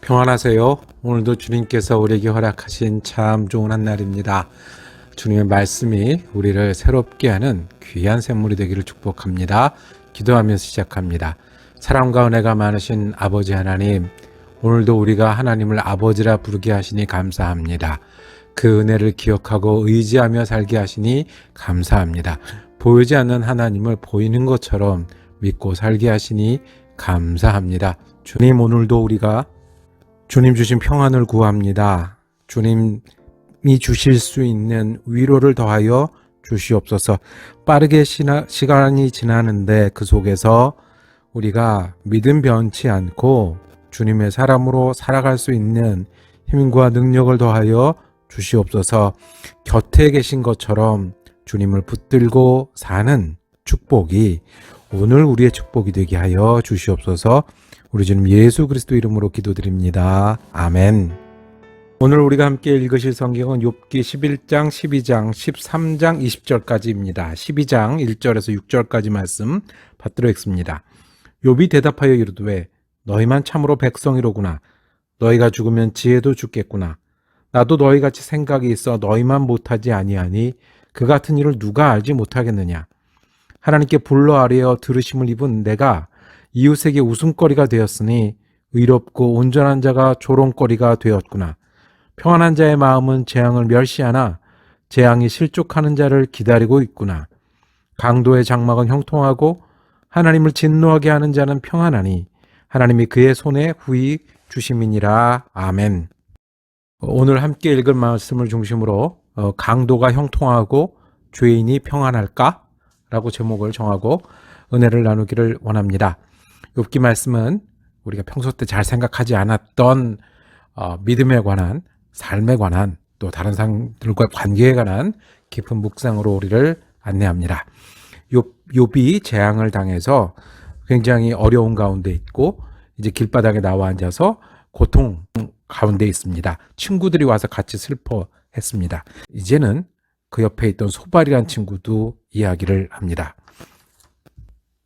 평안하세요. 오늘도 주님께서 우리에게 허락하신 참 좋은 한 날입니다. 주님의 말씀이 우리를 새롭게 하는 귀한 샘물이 되기를 축복합니다. 기도하면서 시작합니다. 사랑과 은혜가 많으신 아버지 하나님, 오늘도 우리가 하나님을 아버지라 부르게 하시니 감사합니다. 그 은혜를 기억하고 의지하며 살게 하시니 감사합니다. 보이지 않는 하나님을 보이는 것처럼 믿고 살게 하시니 감사합니다. 주님, 오늘도 우리가 주님 주신 평안을 구합니다. 주님이 주실 수 있는 위로를 더하여 주시옵소서. 빠르게 시간이 지나는데 그 속에서 우리가 믿음 변치 않고 주님의 사람으로 살아갈 수 있는 힘과 능력을 더하여 주시옵소서. 곁에 계신 것처럼 주님을 붙들고 사는 축복이 오늘 우리의 축복이 되게 하여 주시옵소서. 우리 주님 예수 그리스도 이름으로 기도드립니다. 아멘. 오늘 우리가 함께 읽으실 성경은 욥기 11장, 12장, 13장, 20절까지입니다. 12장 1절에서 6절까지 말씀 받들어 읽습니다. 욥이 대답하여 이르되 너희만 참으로 백성이로구나. 너희가 죽으면 지혜도 죽겠구나. 나도 너희같이 생각이 있어 너희만 못하지 아니하니 그 같은 일을 누가 알지 못하겠느냐. 하나님께 불러 아뢰어 들으심을 입은 내가 이웃에게 웃음거리가 되었으니 의롭고 온전한 자가 조롱거리가 되었구나. 평안한 자의 마음은 재앙을 멸시하나 재앙이 실족하는 자를 기다리고 있구나. 강도의 장막은 형통하고 하나님을 진노하게 하는 자는 평안하니 하나님이 그의 손에 후히 주심이니라. 아멘. 오늘 함께 읽을 말씀을 중심으로 강도가 형통하고 죄인이 평안할까? 라고 제목을 정하고 은혜를 나누기를 원합니다. 욥기 말씀은 우리가 평소 때 잘 생각하지 않았던 믿음에 관한, 삶에 관한, 또 다른 사람들과 관계에 관한 깊은 묵상으로 우리를 안내합니다. 욥이 재앙을 당해서 굉장히 어려운 가운데 있고 이제 길바닥에 나와 앉아서 고통 가운데 있습니다. 친구들이 와서 같이 슬퍼했습니다. 이제는 그 옆에 있던 소발이란 친구도 이야기를 합니다.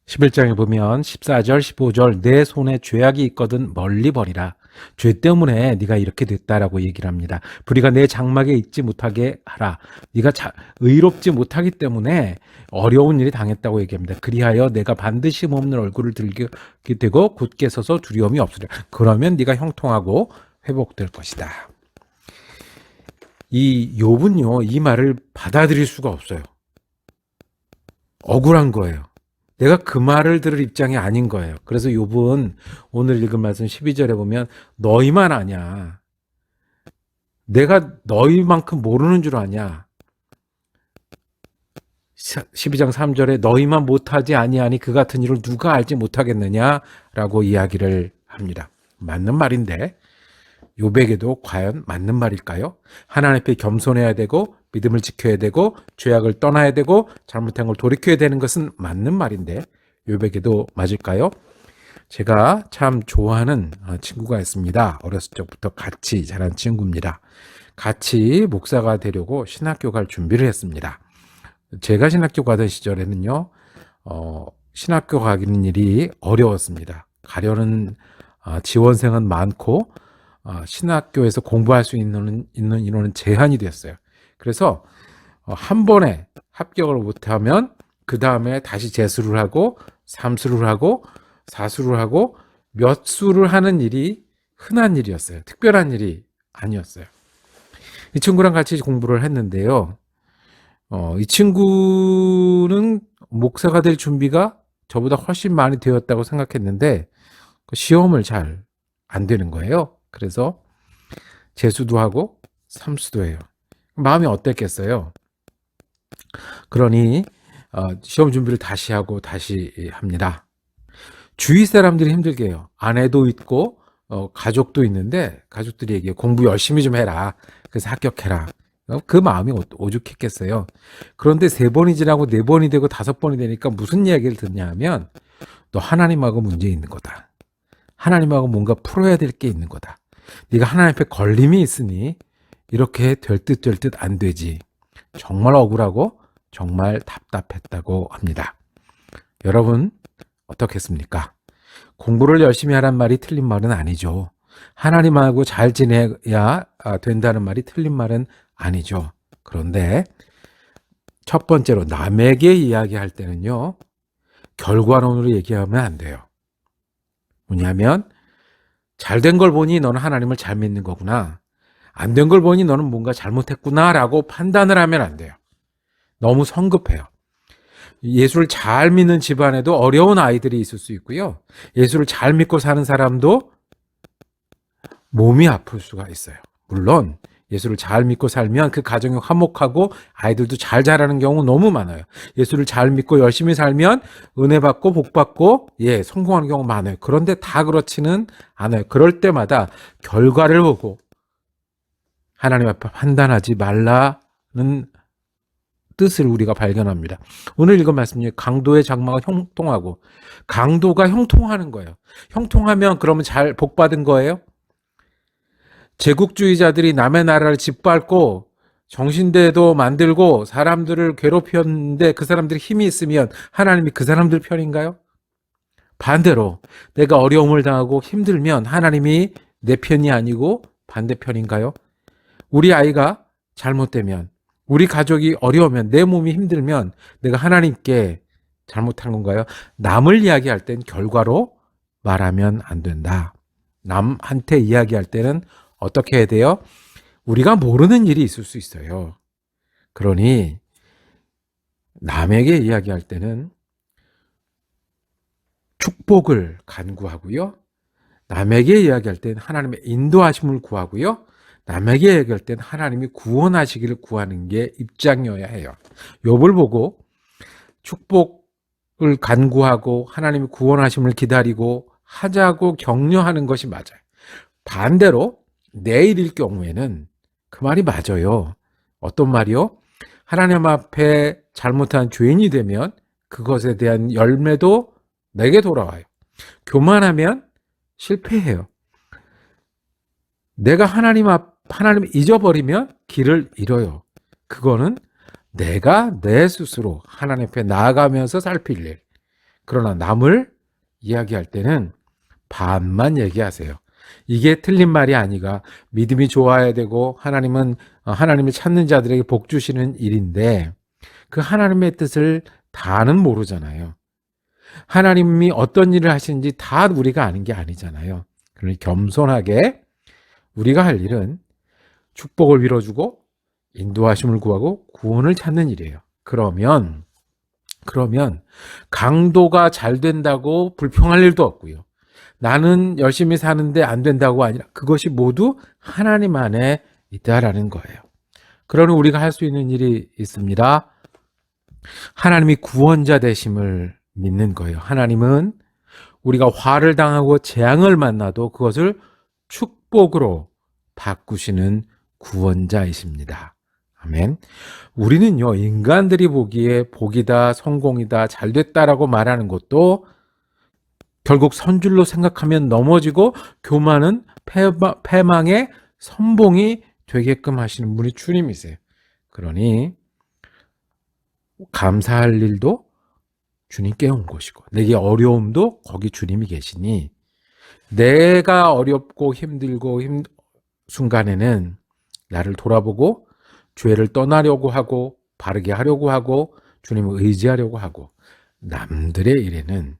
11장에 보면 14절, 15절 내 손에 죄악이 있거든 멀리 버리라. 죄 때문에 네가 이렇게 됐다라고 얘기를 합니다. 불의가 내 장막에 있지 못하게 하라. 네가 의롭지 못하기 때문에 어려운 일이 당했다고 얘기합니다. 그리하여 내가 반드시 몸없는 얼굴을 들게 되고 굳게 서서 두려움이 없으리라. 그러면 네가 형통하고 회복될 것이다. 이 욥은요, 이 말을 받아들일 수가 없어요. 억울한 거예요. 내가 그 말을 들을 입장이 아닌 거예요. 그래서 욥은 오늘 읽은 말씀 12절에 보면 너희만 아냐. 내가 너희만큼 모르는 줄 아냐. 12장 3절에 너희만 못하지 아니하니 그 같은 일을 누가 알지 못하겠느냐라고 이야기를 합니다. 맞는 말인데 욥에게도 과연 맞는 말일까요? 하나님 앞에 겸손해야 되고 믿음을 지켜야 되고 죄악을 떠나야 되고 잘못한 걸 돌이켜야 되는 것은 맞는 말인데 욥에게도 맞을까요? 제가 참 좋아하는 친구가 있습니다. 어렸을 적부터 같이 자란 친구입니다. 같이 목사가 되려고 신학교 갈 준비를 했습니다. 제가 신학교 가던 시절에는요, 신학교 가기는 일이 어려웠습니다. 가려는 지원생은 많고 신학교에서 공부할 수 있는 인원은 제한이 됐어요. 그래서 한 번에 합격을 못하면 그 다음에 다시 재수를 하고 3수를 하고 4수를 하고 몇 수를 하는 일이 흔한 일이었어요. 특별한 일이 아니었어요. 이 친구랑 같이 공부를 했는데요. 이 친구는 목사가 될 준비가 저보다 훨씬 많이 되었다고 생각했는데 시험을 잘 안 되는 거예요. 그래서 재수도 하고 3수도 해요. 마음이 어땠겠어요? 그러니 시험 준비를 다시 하고 다시 합니다. 주위 사람들이 힘들게 해요. 아내도 있고 가족도 있는데 가족들이 얘기해요. 공부 열심히 좀 해라. 그래서 합격해라. 그 마음이 오죽했겠어요. 그런데 3번이 지나고 4번이 되고 5번이 되니까 무슨 이야기를 듣냐 하면 너 하나님하고 문제 있는 거다. 하나님하고 뭔가 풀어야 될 게 있는 거다. 네가 하나님 앞에 걸림이 있으니 이렇게 될 듯 될 듯 안 되지. 정말 억울하고 정말 답답했다고 합니다. 여러분 어떻겠습니까? 공부를 열심히 하란 말이 틀린 말은 아니죠. 하나님하고 잘 지내야 된다는 말이 틀린 말은 아니죠. 그런데 첫 번째로 남에게 이야기할 때는요, 결과론으로 얘기하면 안 돼요. 뭐냐면 잘 된 걸 보니 너는 하나님을 잘 믿는 거구나. 안 된 걸 보니 너는 뭔가 잘못했구나 라고 판단을 하면 안 돼요. 너무 성급해요. 예수를 잘 믿는 집안에도 어려운 아이들이 있을 수 있고요. 예수를 잘 믿고 사는 사람도 몸이 아플 수가 있어요. 물론 예수를 잘 믿고 살면 그 가정이 화목하고 아이들도 잘 자라는 경우 너무 많아요. 예수를 잘 믿고 열심히 살면 은혜 받고 복 받고 성공하는 경우 많아요. 그런데 다 그렇지는 않아요. 그럴 때마다 결과를 보고 하나님 앞에 판단하지 말라는 뜻을 우리가 발견합니다. 오늘 읽은 말씀 중에 강도의 장마가 형통하고, 강도가 형통하는 거예요. 형통하면 그러면 잘 복 받은 거예요? 제국주의자들이 남의 나라를 짓밟고 정신대도 만들고 사람들을 괴롭혔는데 그 사람들이 힘이 있으면 하나님이 그 사람들 편인가요? 반대로 내가 어려움을 당하고 힘들면 하나님이 내 편이 아니고 반대편인가요? 우리 아이가 잘못되면, 우리 가족이 어려우면, 내 몸이 힘들면 내가 하나님께 잘못한 건가요? 남을 이야기할 땐 결과로 말하면 안 된다. 남한테 이야기할 때는 어떻게 해야 돼요? 우리가 모르는 일이 있을 수 있어요. 그러니 남에게 이야기할 때는 축복을 간구하고요. 남에게 이야기할 때는 하나님의 인도하심을 구하고요. 남에게 이야기할 때는 하나님이 구원하시기를 구하는 게 입장이어야 해요. 욥을 보고 축복을 간구하고 하나님의 구원하심을 기다리고 하자고 격려하는 것이 맞아요. 반대로 내일일 경우에는 그 말이 맞아요. 어떤 말이요? 하나님 앞에 잘못한 죄인이 되면 그것에 대한 열매도 내게 돌아와요. 교만하면 실패해요. 내가 하나님을 잊어버리면 길을 잃어요. 그거는 내가 내 스스로 하나님 앞에 나아가면서 살필 일. 그러나 남을 이야기할 때는 반만 얘기하세요. 이게 틀린 말이 아니라 믿음이 좋아야 되고 하나님을 찾는 자들에게 복 주시는 일인데 그 하나님의 뜻을 다는 모르잖아요. 하나님이 어떤 일을 하시는지 다 우리가 아는 게 아니잖아요. 그러니 겸손하게 우리가 할 일은 축복을 빌어주고 인도하심을 구하고 구원을 찾는 일이에요. 그러면 강도가 잘 된다고 불평할 일도 없고요. 나는 열심히 사는데 안 된다고 아니라 그것이 모두 하나님 안에 있다라는 거예요. 그러니 우리가 할 수 있는 일이 있습니다. 하나님이 구원자 되심을 믿는 거예요. 하나님은 우리가 화를 당하고 재앙을 만나도 그것을 축복으로 바꾸시는 구원자이십니다. 아멘. 우리는요, 인간들이 보기에 복이다, 성공이다, 잘됐다라고 말하는 것도 결국 선줄로 생각하면 넘어지고 교만은 패망의 선봉이 되게끔 하시는 분이 주님이세요. 그러니 감사할 일도 주님께 온 것이고 내게 어려움도 거기 주님이 계시니 내가 어렵고 힘들고 순간에는 나를 돌아보고 죄를 떠나려고 하고 바르게 하려고 하고 주님을 의지하려고 하고 남들의 일에는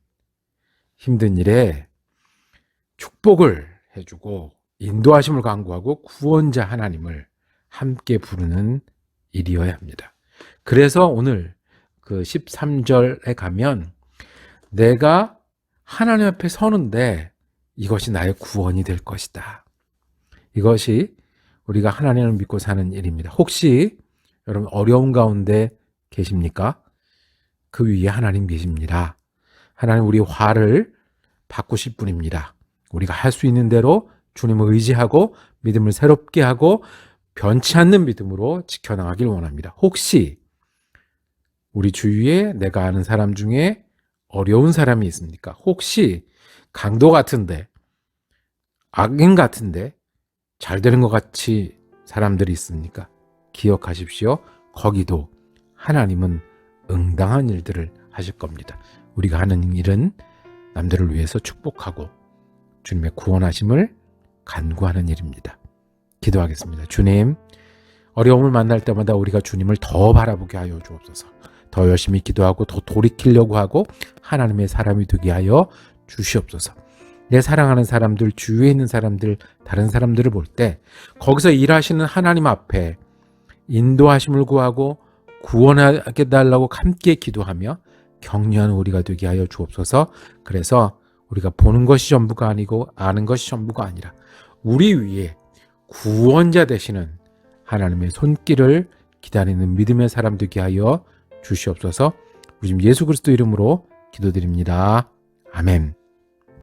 힘든 일에 축복을 해주고 인도하심을 간구하고 구원자 하나님을 함께 부르는 일이어야 합니다. 그래서 오늘 그 13절에 가면 내가 하나님 앞에 서는데 이것이 나의 구원이 될 것이다. 이것이 우리가 하나님을 믿고 사는 일입니다. 혹시 여러분 어려운 가운데 계십니까? 그 위에 하나님 계십니다. 하나님 우리 화를 바꾸실 분입니다. 우리가 할 수 있는 대로 주님을 의지하고 믿음을 새롭게 하고 변치 않는 믿음으로 지켜나가길 원합니다. 혹시 우리 주위에 내가 아는 사람 중에 어려운 사람이 있습니까? 혹시 강도 같은데 악인 같은데 잘 되는 것 같이 사람들이 있습니까? 기억하십시오. 거기도 하나님은 응당한 일들을 하실 겁니다. 우리가 하는 일은 남들을 위해서 축복하고 주님의 구원하심을 간구하는 일입니다. 기도하겠습니다. 주님, 어려움을 만날 때마다 우리가 주님을 더 바라보게 하여 주옵소서. 더 열심히 기도하고 더 돌이키려고 하고 하나님의 사람이 되게 하여 주시옵소서. 내 사랑하는 사람들, 주위에 있는 사람들, 다른 사람들을 볼 때 거기서 일하시는 하나님 앞에 인도하심을 구하고 구원하게 달라고 함께 기도하며 격려하는 우리가 되게 하여 주옵소서. 그래서 우리가 보는 것이 전부가 아니고 아는 것이 전부가 아니라 우리 위에 구원자 되시는 하나님의 손길을 기다리는 믿음의 사람 되게 하여 주시옵소서. 우리 예수 그리스도 이름으로 기도드립니다. 아멘.